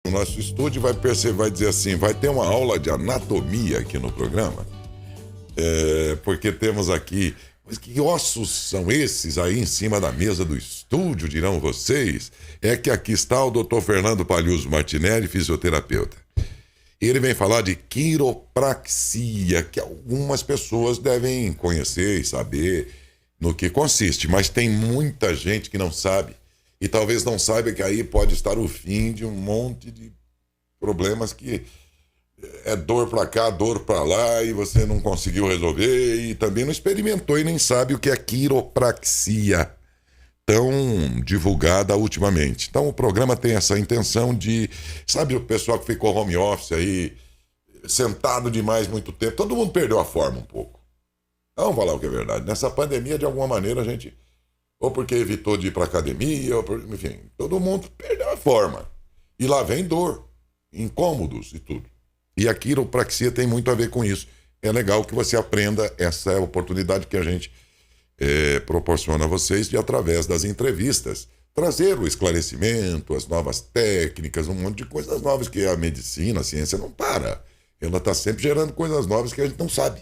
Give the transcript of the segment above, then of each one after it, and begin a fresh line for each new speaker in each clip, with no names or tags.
no nosso estúdio, vai perceber, vai dizer assim, vai ter uma aula de anatomia aqui no programa, porque temos aqui, mas que ossos são esses aí em cima da mesa do estúdio, dirão vocês? É que aqui está o Dr. Fernando Palhuso Martinelli, fisioterapeuta. Ele vem falar de quiropraxia, que algumas pessoas devem conhecer e saber no que consiste, mas tem muita gente que não sabe. E talvez não saiba que aí pode estar o fim de um monte de problemas que é dor pra cá, dor pra lá, e você não conseguiu resolver e também não experimentou e nem sabe o que é quiropraxia, tão divulgada ultimamente. Então o programa tem essa intenção de... Sabe o pessoal que ficou home office aí, sentado demais muito tempo? Todo mundo perdeu a forma um pouco. Vamos falar o que é verdade. Nessa pandemia, de alguma maneira, a gente... Ou porque evitou de ir pra academia, ou por... enfim, todo mundo perdeu a forma. E lá vem dor, incômodos e tudo. E a quiropraxia tem muito a ver com isso. É legal que você aprenda, essa é a oportunidade que a gente proporciona a vocês de, através das entrevistas, trazer o esclarecimento, as novas técnicas, um monte de coisas novas que a medicina, a ciência não para. Ela está sempre gerando coisas novas que a gente não sabe.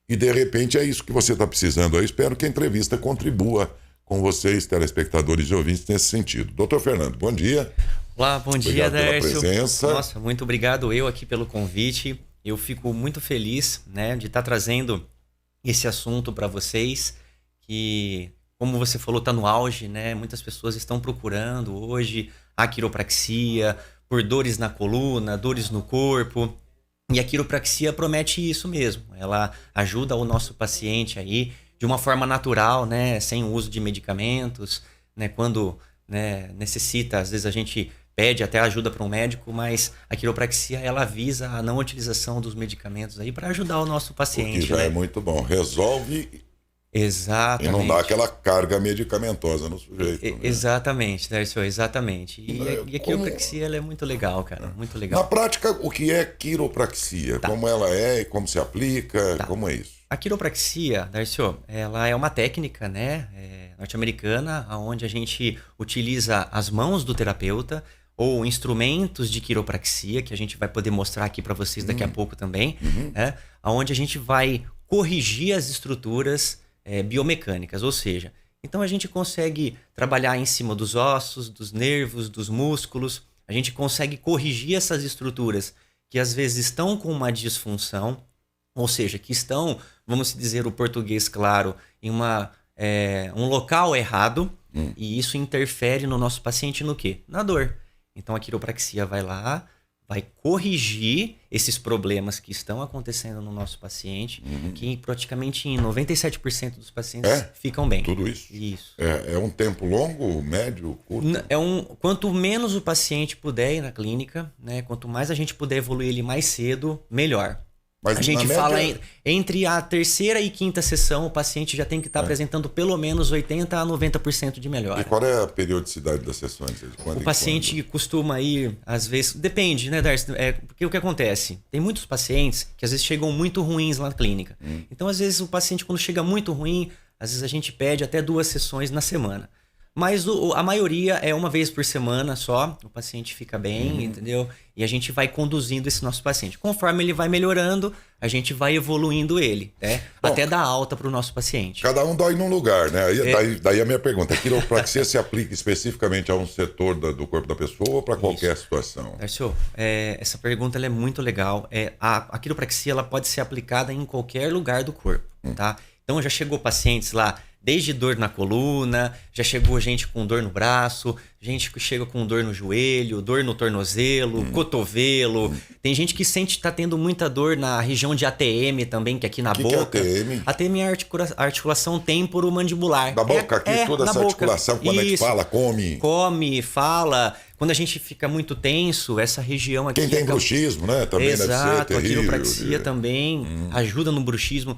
E de repente é isso que você está precisando. Eu espero que a entrevista contribua com vocês, telespectadores e ouvintes, nesse sentido. Doutor Fernando, bom dia.
Olá, bom dia, Dércio.
Pela presença.
Nossa, muito obrigado eu aqui pelo convite. Eu fico muito feliz, né, de estar trazendo esse assunto para vocês, que, como você falou, está no auge, né? Muitas pessoas estão procurando hoje a quiropraxia por dores na coluna, dores no corpo. E a quiropraxia promete isso mesmo. Ela ajuda o nosso paciente aí de uma forma natural, né, sem o uso de medicamentos, né, quando, né, necessita, às vezes a gente pede até ajuda para um médico, mas a quiropraxia, ela visa a não utilização dos medicamentos aí para ajudar o nosso paciente.
O que já é muito bom. Resolve.
Exatamente.
E não dá aquela carga medicamentosa no sujeito. Né?
Exatamente, Dércio, exatamente. E a quiropraxia, ela é muito legal, cara, muito legal.
Na prática, o que é quiropraxia?
Tá.
Como ela é, como se aplica,
Tá.
Como é isso?
A quiropraxia, Darcio, ela é uma técnica, né, norte-americana, onde a gente utiliza as mãos do terapeuta ou instrumentos de quiropraxia, que a gente vai poder mostrar aqui para vocês daqui a pouco também, né, onde a gente vai corrigir as estruturas biomecânicas, ou seja, então a gente consegue trabalhar em cima dos ossos, dos nervos, dos músculos, a gente consegue corrigir essas estruturas que às vezes estão com uma disfunção, ou seja, que estão, vamos dizer o português claro, em um local errado, e isso interfere no nosso paciente no quê? Na dor. Então a quiropraxia vai lá, vai corrigir esses problemas que estão acontecendo no nosso paciente, que praticamente em 97% dos pacientes ficam bem.
Tudo isso?
Isso.
É um tempo longo, médio, curto?
Quanto menos o paciente puder ir na clínica, né, quanto mais a gente puder evoluir ele mais cedo, melhor.
Mas
a gente
média...
fala entre a terceira e quinta sessão, o paciente já tem que estar apresentando pelo menos 80% a 90% de melhora.
E qual é a periodicidade das sessões?
O paciente costuma ir, às vezes... Depende, né, Darcy? Porque o que acontece? Tem muitos pacientes que às vezes chegam muito ruins lá na clínica. Então, às vezes, o paciente, quando chega muito ruim, às vezes a gente pede até 2 sessões na semana. Mas a maioria é uma vez por semana só, o paciente fica bem, entendeu? E a gente vai conduzindo esse nosso paciente. Conforme ele vai melhorando, a gente vai evoluindo ele, né? Bom, até dar alta para o nosso paciente.
Cada um dói num lugar, né? Daí a minha pergunta, a quiropraxia se aplica especificamente a um setor do corpo da pessoa ou para qualquer situação?
Darcio, essa pergunta ela é muito legal. A quiropraxia ela pode ser aplicada em qualquer lugar do corpo, tá? Então já chegou pacientes lá, desde dor na coluna, já chegou gente com dor no braço, gente que chega com dor no joelho, dor no tornozelo, cotovelo. Tem gente que tá tendo muita dor na região de ATM também, que é aqui na boca.
Que é ATM?
ATM é a articulação temporomandibular.
Da boca aqui, toda essa articulação, quando a gente fala, come.
Come, fala. Quando a gente fica muito tenso, essa região aqui...
Quem tem bruxismo, né? Também deve ser terrível.
Exato, a quiropraxia também ajuda no bruxismo.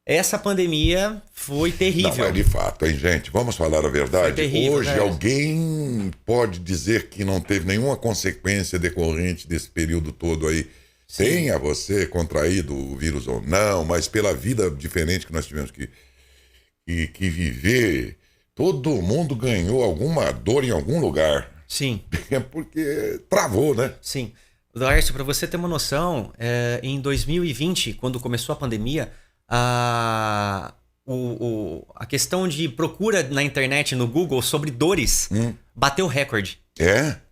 Essa pandemia foi terrível.
Não, mas de fato, hein, gente? Vamos falar a verdade.
Foi terrível,
hoje
né?
Alguém pode dizer que não teve nenhuma consequência decorrente desse período todo aí. Sim. Tenha você contraído o vírus ou não, mas pela vida diferente que nós tivemos que viver, todo mundo ganhou alguma dor em algum lugar.
Sim.
Porque travou, né?
Sim. Darcio, para você ter uma noção, em 2020, quando começou a pandemia, a questão de procura na internet, no Google, sobre dores, bateu recorde.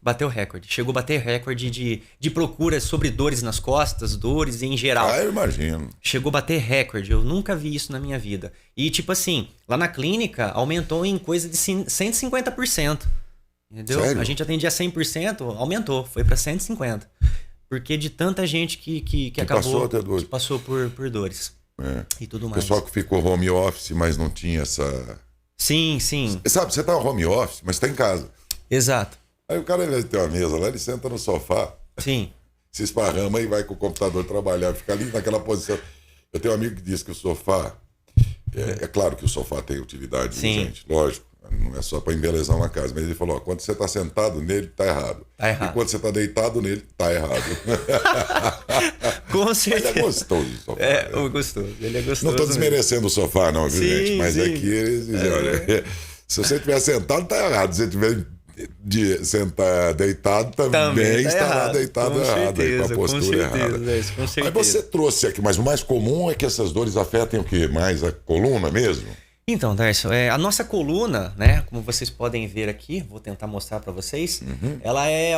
Bateu recorde. Chegou a bater recorde de procura sobre dores nas costas, dores em geral.
Eu imagino.
Chegou a bater recorde. Eu nunca vi isso na minha vida. E tipo assim, lá na clínica, aumentou em coisa de 150%. Entendeu?
Sério?
A gente atendia 100%, aumentou. Foi para 150%. Porque de tanta gente que acabou...
Passou até dores.
Que passou por dores. E tudo mais.
Pessoal que ficou home office, mas não tinha essa...
Sim, sim.
Sabe, você tá home office, mas tá em casa.
Exato.
Aí o cara, ele tem uma mesa lá, ele senta no sofá,
Sim.
se esparrama e vai com o computador trabalhar, fica ali naquela posição. Eu tenho um amigo que diz que o sofá... É claro que o sofá tem utilidade, gente, lógico. Não é só para embelezar uma casa, mas ele falou, quando você tá sentado nele, tá errado. E quando você tá deitado nele, tá errado.
Com certeza.
Mas é gostoso o sofá.
Gostoso. Ele é gostoso.
Não tô desmerecendo o sofá, não, viu, gente? Mas
sim.
aqui eles dizem, olha, se você estiver sentado, tá errado. Se você estiver sentar deitado, também
tá
estará
errado.
deitado
Com
errado, aí, com a postura errada.
Com certeza.
Aí você trouxe aqui, mas o mais comum é que essas dores afetem o quê? Mais a coluna mesmo?
Então, Darcio, a nossa coluna, né, como vocês podem ver aqui, vou tentar mostrar para vocês, ela é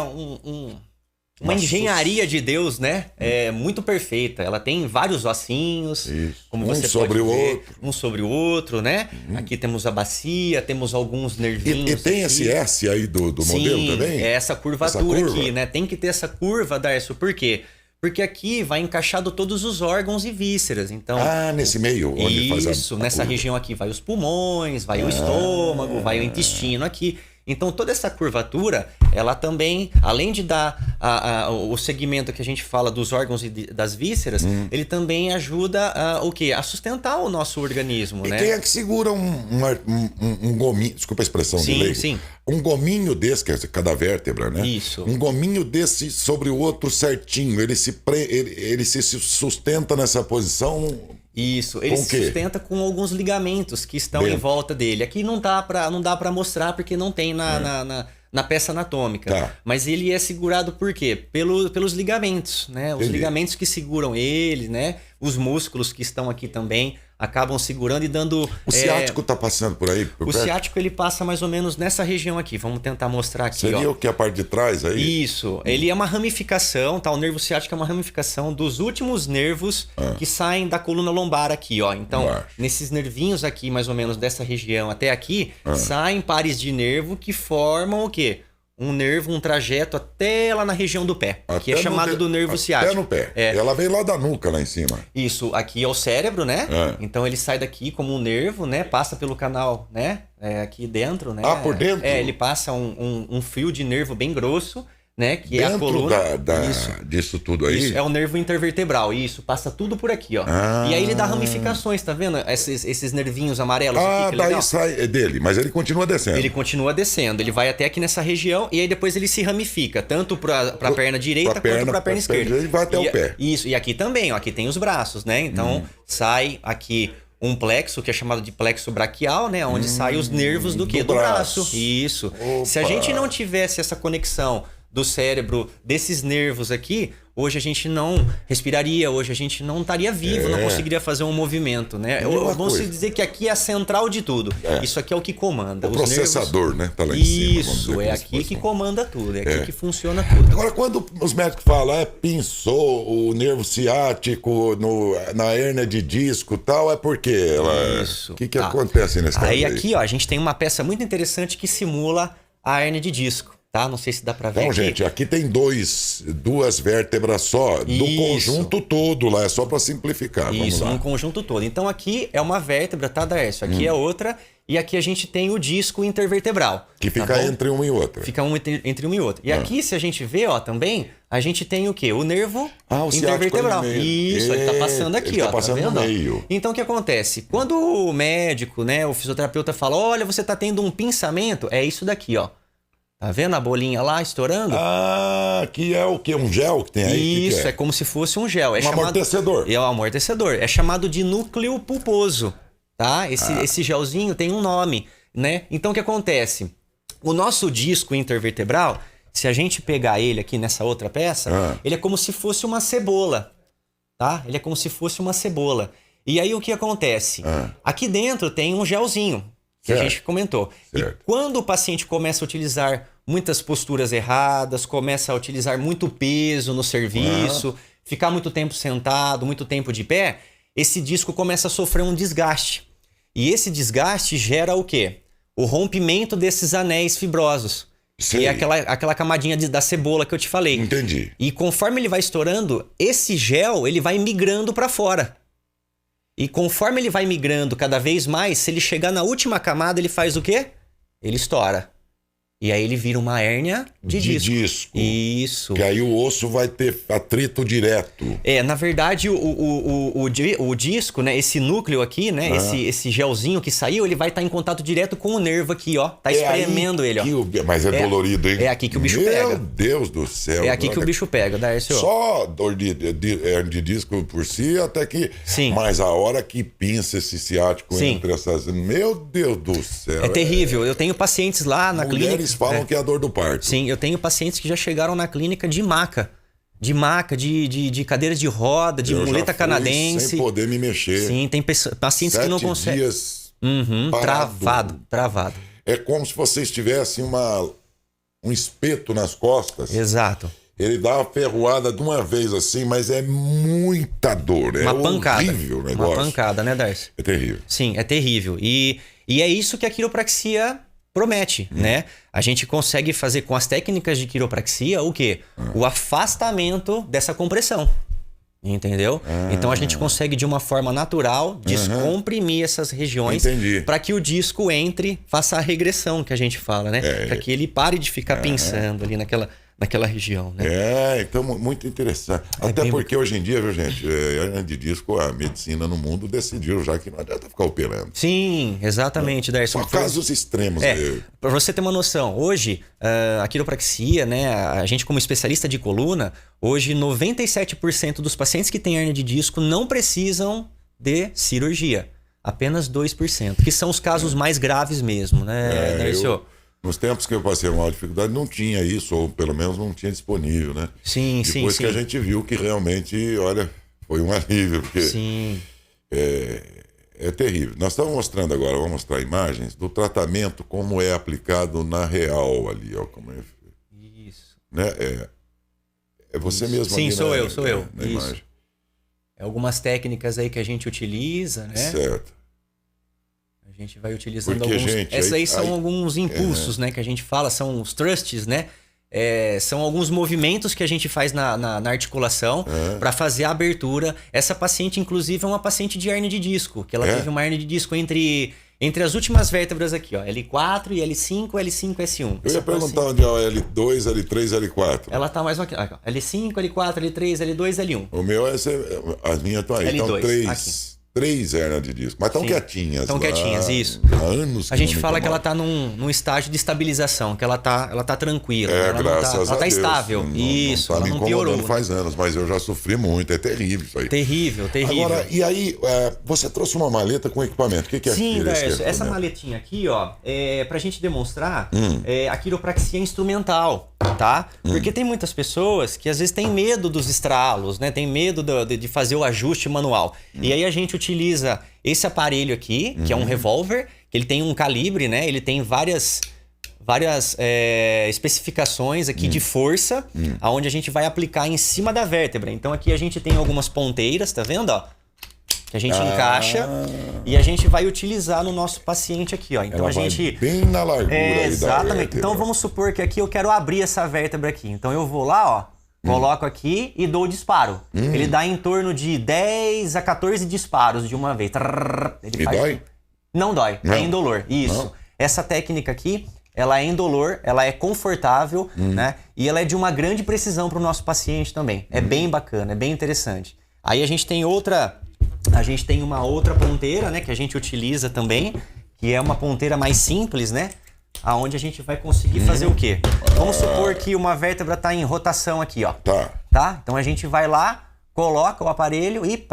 uma engenharia de Deus, né? É muito perfeita. Ela tem vários ossinhos, como você
sobre
pode
o
ver,
outro.
um sobre o outro, né? Aqui temos a bacia, temos alguns nervinhos.
E tem esse S aí do modelo também?
É essa curvatura aqui, né? Tem que ter essa curva, Darcio, por quê? Porque aqui vai encaixado todos os órgãos e vísceras. Então,
nesse meio, onde faz a
isso, nessa
curva.
região aqui vai os pulmões, vai o estômago, vai o intestino aqui. Então, toda essa curvatura, ela também, além de dar o segmento que a gente fala dos órgãos e das vísceras, ele também ajuda a sustentar o nosso organismo,
e
né?
quem é que segura um gominho, desculpa a expressão de leigo,
sim.
Um gominho desse, que é cada vértebra, né?
Isso.
Um gominho desse sobre o outro certinho, ele se sustenta nessa posição...
Isso, ele se sustenta com alguns ligamentos que estão em volta dele. Aqui não dá pra mostrar porque não tem na peça anatômica.
Tá.
Mas ele é segurado por quê? Pelos ligamentos, né? Os ligamentos que seguram ele, né? Os músculos que estão aqui também acabam segurando e dando...
O ciático tá passando por aí?
O ciático, ele passa mais ou menos nessa região aqui. Vamos tentar mostrar aqui.
Seria o que? A parte de trás aí?
Isso. Ele é uma ramificação, tá? O nervo ciático é uma ramificação dos últimos nervos que saem da coluna lombar aqui, ó. Então, nesses nervinhos aqui, mais ou menos dessa região até aqui, saem pares de nervo que formam o quê? Um nervo, um trajeto até lá na região do pé, que é chamado do nervo ciático.
Até no pé. Ela vem lá da nuca, lá em cima.
Isso, aqui é o cérebro, né? Então ele sai daqui como um nervo, né? Passa pelo canal, né? Aqui dentro, né?
Por dentro?
Ele passa um fio de nervo bem grosso, né? Que
dentro
é a coluna.
Disso tudo aí?
Isso, é o nervo intervertebral. Isso, passa tudo por aqui, ó. E aí ele dá ramificações, tá vendo? Esses nervinhos amarelos aqui, que
daí
legal.
sai dele, mas ele continua descendo.
Ele continua descendo, ele vai até aqui nessa região e aí depois ele se ramifica, tanto pra perna direita quanto pra perna esquerda.
Ele vai até o pé.
Isso, e aqui também, ó, aqui tem os braços, né? Então sai aqui um plexo, que é chamado de plexo braquial, né? Onde saem os nervos do quê? Do braço. Isso.
Opa.
Se a gente não tivesse essa conexão do cérebro, desses nervos aqui, hoje a gente não respiraria, hoje a gente não estaria vivo, não conseguiria fazer um movimento, né? Vamos dizer que aqui é a central de tudo. Isso aqui é o que comanda.
O processador, nervos, né? Tá lá em cima.
Isso, é aqui que comanda tudo, é aqui que funciona tudo.
Agora, quando os médicos falam, pinçou o nervo ciático na hérnia de disco e tal, é porque ela...
Isso.
O que acontece nesse caso aí?
Aqui, ó, a gente tem uma peça muito interessante que simula a hérnia de disco. Tá? Não sei se dá pra ver.
Então,
aqui.
gente, aqui tem duas vértebras só, do conjunto todo lá, é só pra simplificar.
Isso, um conjunto todo. Então aqui é uma vértebra, tá, Darcio? Aqui é outra, e aqui a gente tem o disco intervertebral.
Que fica entre uma e outra.
Fica entre uma e outra. E aqui, se a gente vê, ó, também, a gente tem o quê? O nervo
o
intervertebral. Isso, ele tá passando aqui,
ele
ó.
Tá passando
vendo?
no meio.
Então o que acontece? Quando o médico, né, o fisioterapeuta fala, olha, você tá tendo um pinçamento, é isso daqui, ó. Tá vendo a bolinha lá estourando?
Que é o quê? Um gel que tem aí?
Isso, é como se fosse um gel.
Amortecedor.
É um amortecedor. É chamado de núcleo pulposo, tá? Esse gelzinho tem um nome, né? Então o que acontece? O nosso disco intervertebral, se a gente pegar ele aqui nessa outra peça, ele é como se fosse uma cebola, tá? Ele é como se fosse uma cebola. E aí o que acontece? Aqui dentro tem um gelzinho, que a gente comentou.
Certo.
E quando o paciente começa a utilizar muitas posturas erradas, começa a utilizar muito peso no serviço, ficar muito tempo sentado, muito tempo de pé, esse disco começa a sofrer um desgaste. E esse desgaste gera o quê? O rompimento desses anéis fibrosos.
Sei.
Que é aquela camadinha da cebola que eu te falei.
Entendi.
E conforme ele vai estourando, esse gel ele vai migrando para fora. E conforme ele vai migrando cada vez mais, se ele chegar na última camada, ele faz o quê? Ele estoura. E aí ele vira uma hérnia de disco. Isso.
Que aí o osso vai ter atrito direto.
Na verdade, o disco, né? Esse núcleo aqui, né? Esse gelzinho que saiu, ele vai estar em contato direto com o nervo aqui, ó. Tá espremendo ele, ó.
Mas é dolorido, hein?
É aqui que o bicho pega.
Meu Deus do céu.
É aqui que o bicho pega, Darcio.
Só dor de disco por si, até que...
Sim.
Mas a hora que pinça esse ciático entre essas... Meu Deus do céu.
É terrível. Eu tenho pacientes lá na clínica...
Eles falam que é a dor do parto.
Sim, eu tenho pacientes que já chegaram na clínica de maca. De cadeira de roda, de muleta canadense.
Sem poder me mexer.
Sim, tem pacientes que não conseguem. 7
dias
travado.
É como se vocês tivessem um espeto nas costas.
Exato.
Ele dá uma ferroada de uma vez assim, mas é muita dor.
Uma pancada.
Horrível o negócio.
Uma pancada, né, Darcy?
É terrível.
Sim, é terrível. E é isso que a quiropraxia promete, né? A gente consegue fazer com as técnicas de quiropraxia o quê? O afastamento dessa compressão. Entendeu? Então a gente consegue de uma forma natural descomprimir essas regiões para que o disco entre, faça a regressão que a gente fala, né? Para que ele pare de ficar pensando ali naquela região, né?
Então muito interessante. Até porque hoje em dia, viu, gente, hernia de disco, a medicina no mundo decidiu já que não adianta ficar operando.
Sim, exatamente, Darcy.
Só casos extremos.
Para você ter uma noção, hoje a quiropraxia, né, a gente como especialista de coluna, hoje 97% dos pacientes que têm hernia de disco não precisam de cirurgia. Apenas 2%, que são os casos mais graves mesmo, né, Darcy?
Nos tempos que eu passei uma dificuldade, não tinha isso, ou pelo menos não tinha disponível, né?
Sim,
Depois que a gente viu que realmente, olha, foi um alívio, porque é terrível. Nós estamos mostrando agora, vamos mostrar imagens do tratamento, como é aplicado na real ali, ó. Como é,
isso.
Né? É você mesmo.
Sim,
ali,
sou
né?
eu, sou eu.
Na
isso.
imagem.
É algumas técnicas aí que a gente utiliza, né?
Certo.
A gente vai utilizando
porque,
alguns...
gente,
Essas aí são alguns impulsos, né? Que a gente fala, são os thrusts, né? São alguns movimentos que a gente faz na articulação para fazer a abertura. Essa paciente, inclusive, é uma paciente de hernia de disco, que ela teve uma hernia de disco entre as últimas vértebras aqui, ó, L4 e L5, L5, S1.
Eu ia perguntar onde é o L2, L3, L4.
Ela tá mais aqui, ó, L5, L4, L3, L2, L1.
O meu as minhas estão aí,
L2,
então 3 hernias de disco, mas estão quietinhas.
Estão quietinhas, isso.
Há anos.
A gente fala que ela tá num estágio de estabilização, que ela tá tranquila. Ela
graças a Deus.
Ela tá estável. Isso, ela não piorou.
Faz anos, mas eu já sofri muito, é terrível isso aí.
Terrível.
Agora, e aí, você trouxe uma maleta com equipamento, o que é
Sim,
esse
essa maletinha aqui, ó, é pra gente demonstrar a quiropraxia instrumental, tá? Porque tem muitas pessoas que às vezes têm medo dos estralos, né? Tem medo de fazer o ajuste manual. E aí a gente utiliza esse aparelho aqui, que é um revólver, que ele tem um calibre, né? Ele tem várias especificações aqui de força, aonde a gente vai aplicar em cima da vértebra. Então aqui a gente tem algumas ponteiras, tá vendo, ó? Que a gente encaixa e a gente vai utilizar no nosso paciente aqui, ó. Então
ela
a gente
vai bem na largura aí
exatamente.
da vértebra.
Então vamos supor que aqui eu quero abrir essa vértebra aqui. Então eu vou lá, ó. Coloco aqui e dou o disparo. Ele dá em torno de 10 a 14 disparos de uma vez. Ele faz...
dói?
Não dói,
não.
É indolor. Isso. Não. Essa técnica aqui, ela é indolor, ela é confortável, né? E ela é de uma grande precisão para o nosso paciente também. É bem bacana, é bem interessante. Aí a gente tem uma outra ponteira, né? Que a gente utiliza também, que é uma ponteira mais simples, né? Aonde a gente vai conseguir fazer o quê? Vamos supor que uma vértebra está em rotação aqui, ó. Tá? Então a gente vai lá, coloca o aparelho e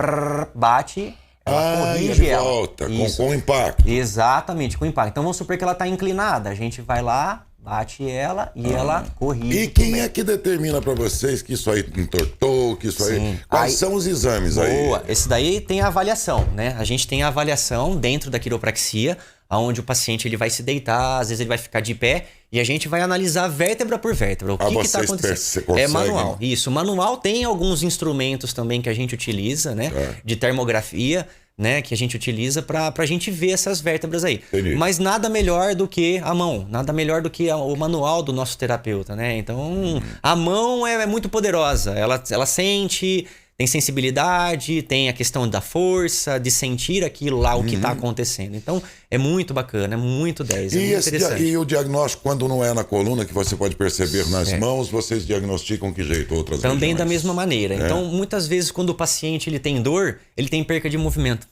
bate, ela corrige
volta, com impacto.
Exatamente, com impacto. Então vamos supor que ela está inclinada. A gente vai lá, bate ela e ela corrige.
E quem é que determina para vocês que isso aí entortou, que isso aí... Quais são os exames aí?
Boa, esse daí tem a avaliação, né? A gente tem a avaliação dentro da quiropraxia, onde o paciente ele vai se deitar, às vezes ele vai ficar de pé, e a gente vai analisar vértebra por vértebra. O que está acontecendo? É manual. Isso, manual tem alguns instrumentos também que a gente utiliza, né? De termografia, né, que a gente utiliza pra gente ver essas vértebras aí.
Entendi.
Mas nada melhor do que a mão, nada melhor do que o manual do nosso terapeuta, né? Então, a mão é muito poderosa, ela sente, tem sensibilidade, tem a questão da força, de sentir aquilo lá, o que está acontecendo. Então, é muito bacana, é muito 10, é muito interessante.
E o diagnóstico, quando não é na coluna, que você pode perceber nas mãos, vocês diagnosticam que jeito? Outras
também
regiões?
Da mesma maneira. Então, muitas vezes, quando o paciente ele tem dor, ele tem perca de movimento.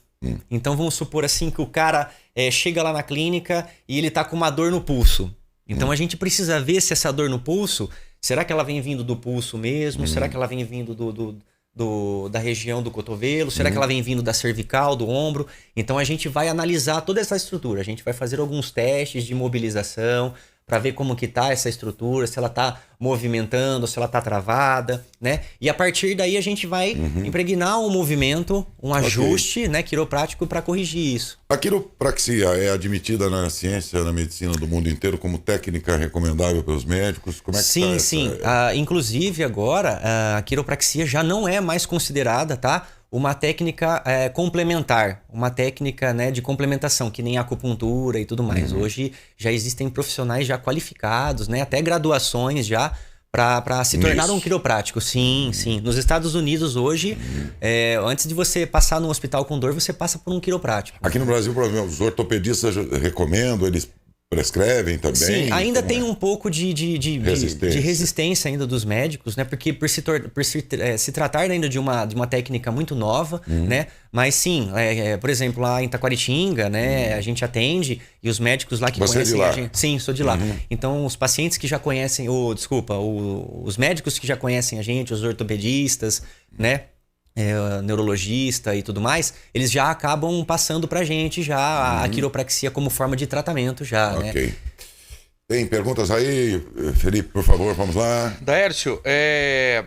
Então, vamos supor assim que o cara chega lá na clínica e ele tá com uma dor no pulso. Então, a gente precisa ver se essa dor no pulso, será que ela vem vindo do pulso mesmo? Será que ela vem vindo da região do cotovelo? Será que ela vem vindo da cervical, do ombro? Então a gente vai analisar toda essa estrutura. A gente vai fazer alguns testes de mobilização para ver como que tá essa estrutura, se ela tá movimentando, se ela tá travada, né? E a partir daí a gente vai impregnar um movimento, um ajuste, né, quiroprático para corrigir isso.
A quiropraxia é admitida na ciência, na medicina do mundo inteiro como técnica recomendável pelos médicos? Como é que
sim, sim. Inclusive agora a quiropraxia já não é mais considerada, tá? Uma técnica complementar, uma técnica, né, de complementação, que nem a acupuntura e tudo mais. Hoje já existem profissionais já qualificados, né, até graduações já para se tornar um quiroprático. Sim, sim. Nos Estados Unidos hoje, antes de você passar num hospital com dor, você passa por um quiroprático.
Aqui no Brasil, por exemplo, os ortopedistas recomendam, eles prescrevem também?
Sim, ainda tem um pouco de resistência ainda dos médicos, né? Porque por se tratar ainda de uma técnica muito nova, né? Mas sim, por exemplo, lá em Taquaritinga, né? A gente atende e os médicos lá que conhecem a gente... Sim, sou de lá. Então, os pacientes que já conhecem... os médicos que já conhecem a gente, os ortopedistas, né? Neurologista e tudo mais, eles já acabam passando pra gente já a quiropraxia como forma de tratamento já, né?
Tem perguntas aí, Felipe, por favor, vamos lá.
Daércio,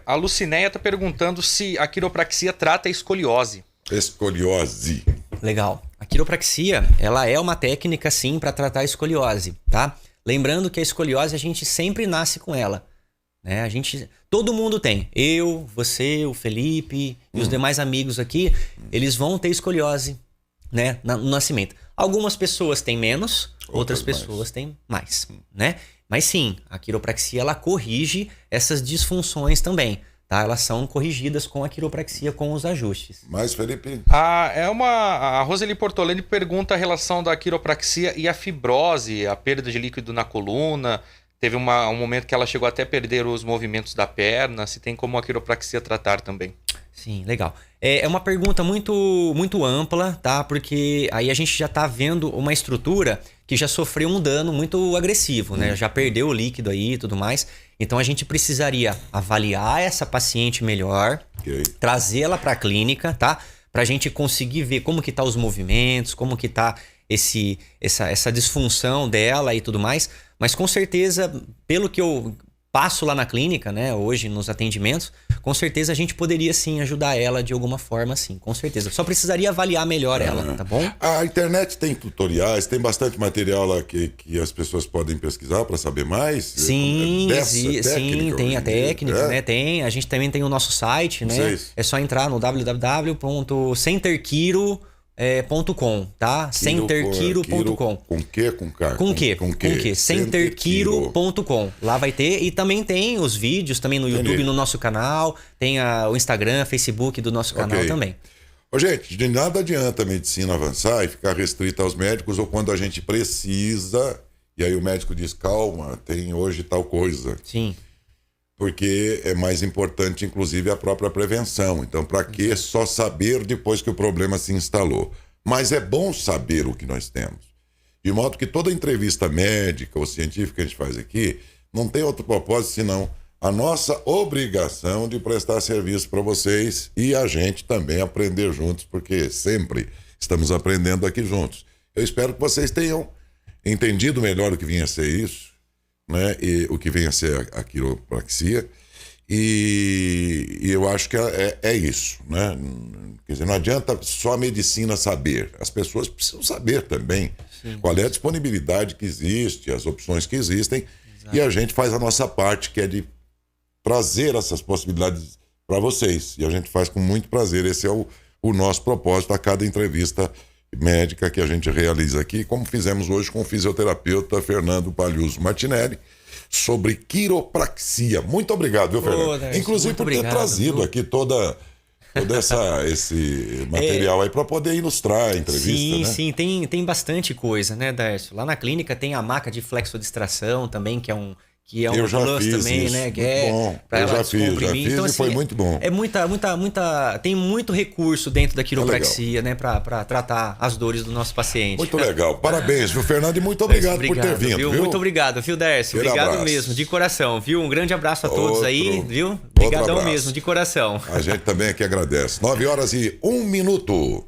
a Lucinéia tá perguntando se a quiropraxia trata a escoliose.
Escoliose. Legal.
A quiropraxia, ela é uma técnica sim para tratar a escoliose, tá? Lembrando que a escoliose a gente sempre nasce com ela. Né? Todo mundo tem. Eu, você, o Felipe e os demais amigos aqui, eles vão ter escoliose, né, no nascimento. Algumas pessoas têm menos, outras pessoas têm mais, né? Mas sim, a quiropraxia ela corrige essas disfunções também, tá? Elas são corrigidas com a quiropraxia, com os ajustes.
Mas, Felipe?
A Roseli Portolani pergunta a relação da quiropraxia e a fibrose, a perda de líquido na coluna. Teve um momento que ela chegou até a perder os movimentos da perna. Se tem como a quiropraxia tratar também?
Sim, legal. É uma pergunta muito, muito ampla, tá? Porque aí a gente já tá vendo uma estrutura que já sofreu um dano muito agressivo, né? Já perdeu o líquido aí e tudo mais. Então a gente precisaria avaliar essa paciente melhor, trazê-la para a clínica, tá? Pra gente conseguir ver como que tá os movimentos, como que tá essa disfunção dela e tudo mais. Mas com certeza, pelo que eu passo lá na clínica, né, hoje nos atendimentos, com certeza a gente poderia sim ajudar ela de alguma forma, sim, com certeza. Só precisaria avaliar melhor ela, tá bom?
A internet tem tutoriais, tem bastante material lá que as pessoas podem pesquisar para saber mais?
Sim, sim, tem a técnica, né? Tem. A gente também tem o nosso site, né? É só entrar no www.centerquiro.com, tá? Centerquiro.com.
Com que? Com K?
Com que? Centerquiro.com. Lá vai ter. E também tem os vídeos também no YouTube, no nosso canal. Tem o Instagram, Facebook do nosso canal também.
Gente, de nada adianta a medicina avançar e ficar restrita aos médicos ou quando a gente precisa. E aí o médico diz, calma, tem hoje tal coisa.
Sim.
Porque é mais importante, inclusive, a própria prevenção. Então, para que só saber depois que o problema se instalou? Mas é bom saber o que nós temos. De modo que toda entrevista médica ou científica que a gente faz aqui não tem outro propósito senão a nossa obrigação de prestar serviço para vocês e a gente também aprender juntos, porque sempre estamos aprendendo aqui juntos. Eu espero que vocês tenham entendido melhor o que vinha a ser isso. né? E o que vem a ser a quiropraxia. E eu acho que é isso, né? Quer dizer, não adianta só a medicina saber. As pessoas precisam saber também qual é a disponibilidade que existe, as opções que existem. Exato. E a gente faz a nossa parte, que é de trazer essas possibilidades para vocês. E a gente faz com muito prazer. Esse é o nosso propósito a cada entrevista médica que a gente realiza aqui, como fizemos hoje com o fisioterapeuta Fernando Palhuso Martinelli, sobre quiropraxia. Muito obrigado, viu, Fernando?
Darcio,
inclusive por ter trazido aqui todo esse material aí para poder ilustrar a entrevista.
Sim, tem bastante coisa, né, Darcio? Lá na clínica tem a maca de flexodistração também, que é um
eu já
plus
fiz
também,
isso.
né? Que
bom. Eu já fiz então, e assim, foi muito bom.
Tem muito recurso dentro da quiropraxia, né? Para tratar as dores do nosso paciente.
Muito legal. Parabéns, viu, Fernando? E muito obrigado por ter vindo, viu?
Muito obrigado, viu, Darcio? Obrigado mesmo, de coração, viu? Um grande abraço a todos aí, viu? Obrigadão mesmo, de coração.
A gente também aqui agradece. 9h01.